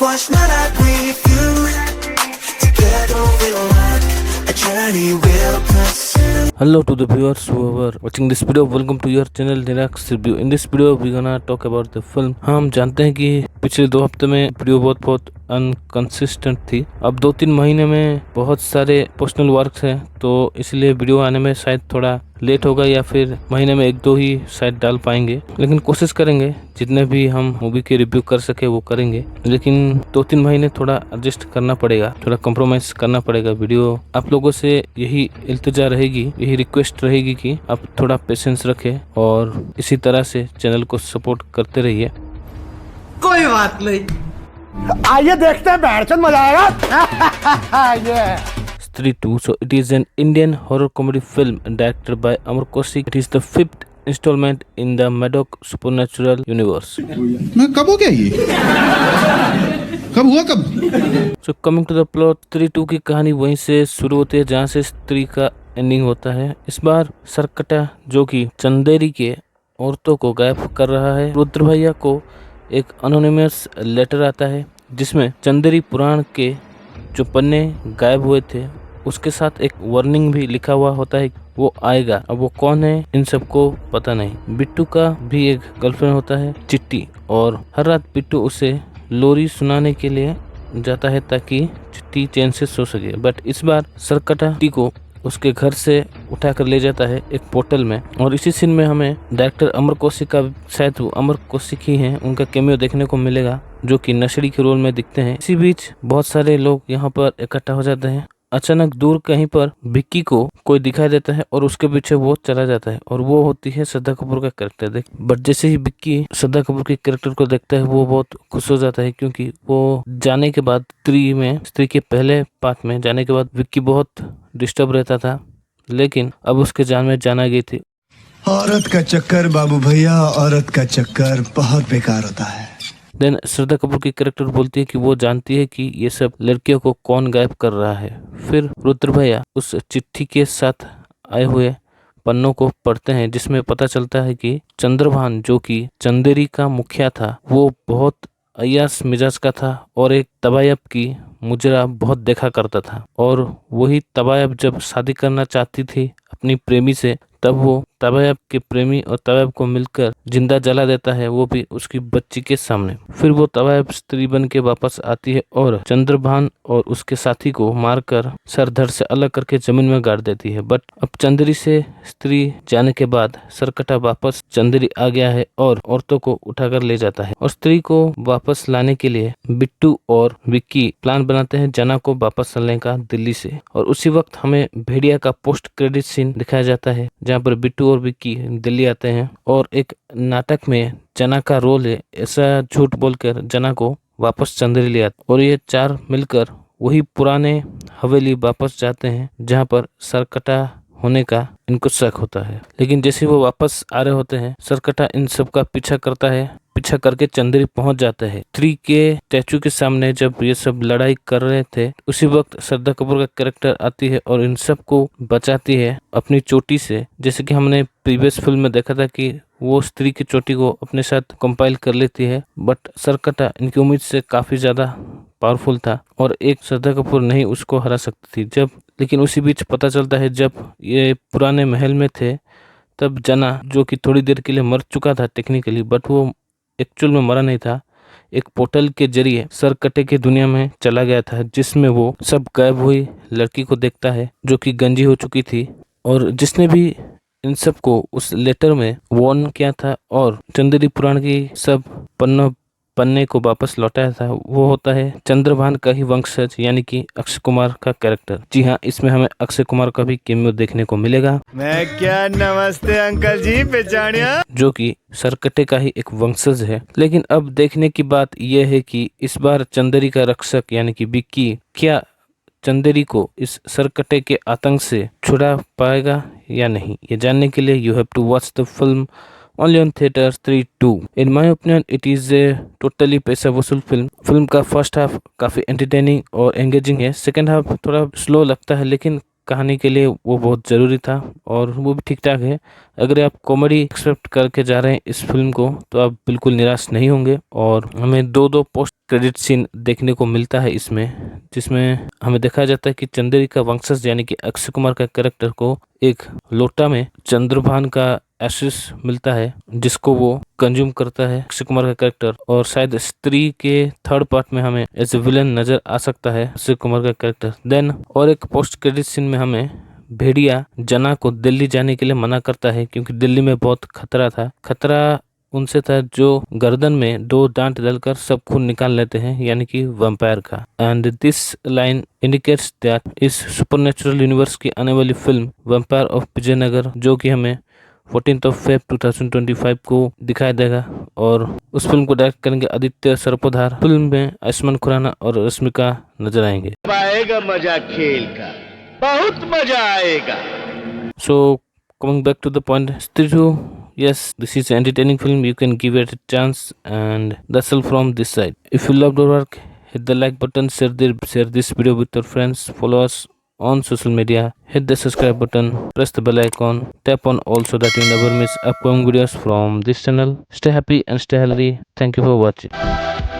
watch my life with you. Together we'll walk a journey we'll pursue. Hello to the viewers who are watching this video. Welcome to your channel Nirax Review. In this video we gonna talk about the film. हम जानते हैं कि पिछले 2 हफ्ते में video बहुत inconsistent थी। अब 2-3 महीने में बहुत सारे पर्सनल वर्क्स हैं, तो इसलिए वीडियो आने में शायद थोड़ा लेट होगा या फिर महीने में 1-2 ही शायद डाल पाएंगे, लेकिन कोशिश करेंगे जितने भी हम मूवी के रिव्यू कर सके वो करेंगे। लेकिन 2-3 महीने थोड़ा एडजस्ट करना पड़ेगा, थोड़ा कॉम्प्रोमाइज करना पड़ेगा। वीडियो आप लोगों से यही इल्तिजा रहेगी, यही रिक्वेस्ट रहेगी कि आप थोड़ा पेशेंस रखें और इसी तरह से चैनल को सपोर्ट करते रहिए। कोई बात नहीं, आइए देखते हैं, बैठ मजा आएगा। ये Stree 2. So it is an Indian horror comedy film directed by Amar Kaushik. It is the 5th installment in the Maddock supernatural universe. मैं कब हो गया ये? कब हुआ कब? So coming to the plot, Stree 2 की कहानी वहीं से शुरू होती है जहाँ से स्त्री का एंडिंग होता है। इस बार सरकटा जो कि चंदेरी के औरतों को गायब कर रहा है। रुद्र भैया को एक अनोनिमस लेटर आता है जिसमें चंदेरी पुराण के जो पन्ने गायब हुए थे उसके साथ एक वार्निंग भी लिखा हुआ होता है, वो आएगा। अब वो कौन है इन सबको पता नहीं। बिट्टू का भी एक गर्लफ्रेंड होता है चिट्टी, और हर रात बिट्टू उसे लोरी सुनाने के लिए जाता है ताकि चिट्टी चैन से सो सके। बट इस बार सरकटा चिट्टी को उसके घर से उठाकर ले जाता है एक पोर्टल में, और इसी सीन में हमें डायरेक्टर अमर कौशिक का, शायद वो अमर कौशिक ही हैं, उनका कैमियो देखने को मिलेगा जो कि नशेड़ी के रोल में दिखते हैं। इसी बीच बहुत सारे लोग यहाँ पर इकट्ठा हो जाते हैं। अचानक दूर कहीं पर विक्की को कोई दिखाई देता है और उसके पीछे वो चला जाता है, और वो होती है श्रद्धा कपूर का कैरेक्टर। देख बट जैसे ही विक्की श्रद्धा कपूर के कैरेक्टर को देखता है वो बहुत खुश हो जाता है, क्योंकि वो जाने के बाद स्त्री के पहले पार्ट में जाने के बाद विक्की बहुत डिस्टर्ब रहता था, लेकिन अब उसके जान में जान आ गई थी। औरत का चक्कर बाबू भैया, औरत का चक्कर बहुत बेकार होता है। देन श्रद्धा कपूर की कैरेक्टर बोलती है कि वो जानती है कि ये सब लड़कियों को कौन गायब कर रहा है। फिर रुद्र भैया उस चिट्ठी के साथ आए हुए पन्नों को पढ़ते हैं जिसमें पता चलता है कि चंद्रभान जो कि चंदेरी का मुखिया था वो बहुत अय्यास मिजाज का था और एक तबायब की मुजरा बहुत देखा करता था, और वही तबायब जब शादी करना चाहती थी अपनी प्रेमी से तब वो तबायब के प्रेमी और तबायब को मिलकर जिंदा जला देता है, वो भी उसकी बच्ची के सामने। फिर वो तबायब स्त्री बन के वापस आती है और चंद्रभान और उसके साथी को मारकर सर धड़ से अलग करके जमीन में गाड़ देती है। बट अब चंदेरी से स्त्री जाने के बाद सरकटा वापस चंदेरी आ गया है और औरतों को उठाकर ले जाता है, और स्त्री को वापस लाने के लिए बिट्टू और विक्की प्लान बनाते हैं जना को वापस लाने का दिल्ली से। और उसी वक्त हमें भेड़िया का पोस्ट क्रेडिट सीन दिखाया जाता है जहाँ पर बिट्टू और विक्की दिल्ली आते हैं, और एक नाटक में जना का रोल है ऐसा झूठ बोलकर जना को वापस चंदेरी ले आते, और ये 4 मिलकर वही पुराने हवेली वापस जाते हैं जहाँ पर सरकटा होने का इनको शक होता है। लेकिन जैसे वो वापस आ रहे होते हैं सरकटा इन सब का पीछा करता है, पीछा करके चंदेरी पहुंच जाता है। स्त्री के स्टैचू के सामने जब ये सब लड़ाई कर रहे थे उसी वक्त श्रद्धा कपूर का कैरेक्टर आती है और इन सब को बचाती है अपनी चोटी से। जैसे कि हमने प्रीवियस फिल्म में देखा था कि वो स्त्री की चोटी को अपने साथ कंपाइल कर लेती है, बट सरकटा इनकी उम्मीद से काफी ज्यादा पावरफुल था और एक श्रद्धा कपूर नहीं उसको हरा सकती थी। लेकिन उसी बीच पता चलता है जब ये पुराने महल में थे तब जना जो कि थोड़ी देर के लिए मर चुका था टेक्निकली, बट वो एक्चुअल में मरा नहीं था, एक पोर्टल के जरिए सरकटे की दुनिया में चला गया था जिसमें वो सब गायब हुई लड़की को देखता है जो कि गंजी हो चुकी थी, और जिसने भी इन सब को उस लेटर में वार्न किया था और चंदेरी पुराण की सब पन्ने को वापस लौटाया था वो होता है चंद्रभान का ही वंशज यानी कि अक्षय कुमार का कैरेक्टर। जी हाँ, इसमें हमें अक्षय कुमार का भी कैमियो देखने को मिलेगा। मैं क्या, नमस्ते अंकल जी, पहचानिया, जो कि सरकटे का ही एक वंशज है। लेकिन अब देखने की बात यह है कि इस बार चंदेरी का रक्षक यानी कि विक्की क्या चंदेरी को इस सरकटे के आतंक से छुड़ा पाएगा या नहीं, ये जानने के लिए you have to watch the film only on theaters 3-2. In my opinion, it is a totally पैसा वसूल फिल्म का फर्स्ट हाफ काफ़ी एंटरटेनिंग और एंगेजिंग है, सेकेंड हाफ थोड़ा स्लो लगता है लेकिन कहानी के लिए वो बहुत ज़रूरी था और वो भी ठीक ठाक है। अगर आप कॉमेडी एक्सपेक्ट करके जा रहे हैं इस फिल्म को तो आप बिल्कुल निराश नहीं होंगे, और हमें दो पोस्ट क्रेडिट सीन देखने को मिलता है इसमें, जिसमें हमें दिखाया जाता है कि चंद्रिका वंशज यानी कि अक्षय कुमार का कैरेक्टर को एक लोटा में चंद्रभान का एसेस मिलता है जिसको वो कंज्यूम करता है अक्षय कुमार का कैरेक्टर। और शायद स्त्री के थर्ड पार्ट में हमें एज ए विलन नजर आ सकता है अक्षय कुमार का कैरेक्टर। देन और एक पोस्ट क्रेडिट सीन में हमें भेड़िया जना को दिल्ली जाने के लिए मना करता है क्योंकि दिल्ली में बहुत खतरा था। खतरा उनसे था जो गर्दन में 2 दांत डालकर सब खून निकाल लेते हैं यानी कि वैम्पायर का। And this line indicates that इस सुपरनेचुरल यूनिवर्स की आने वाली फिल्म वैम्पायर ऑफ विजयनगर, जो कि हमें 14 Feb 2025 को दिखाई देगा। और उस फिल्म को डायरेक्ट करेंगे आदित्य सरपोधार। फिल्म में आयुष्मान खुराना और रश्मिका नजर आएंगे। आएगा मजा खेल का, बहुत मजा आएगा। So coming back to the point, Stritu, yes, this is an entertaining film. You can give it a chance, and that's all from this side. If you loved our work, hit the like button, share this video with your friends, follow us on social media, hit the subscribe button, press the bell icon, tap on all so that you never miss upcoming videos from this channel. Stay happy and stay healthy. Thank you for watching.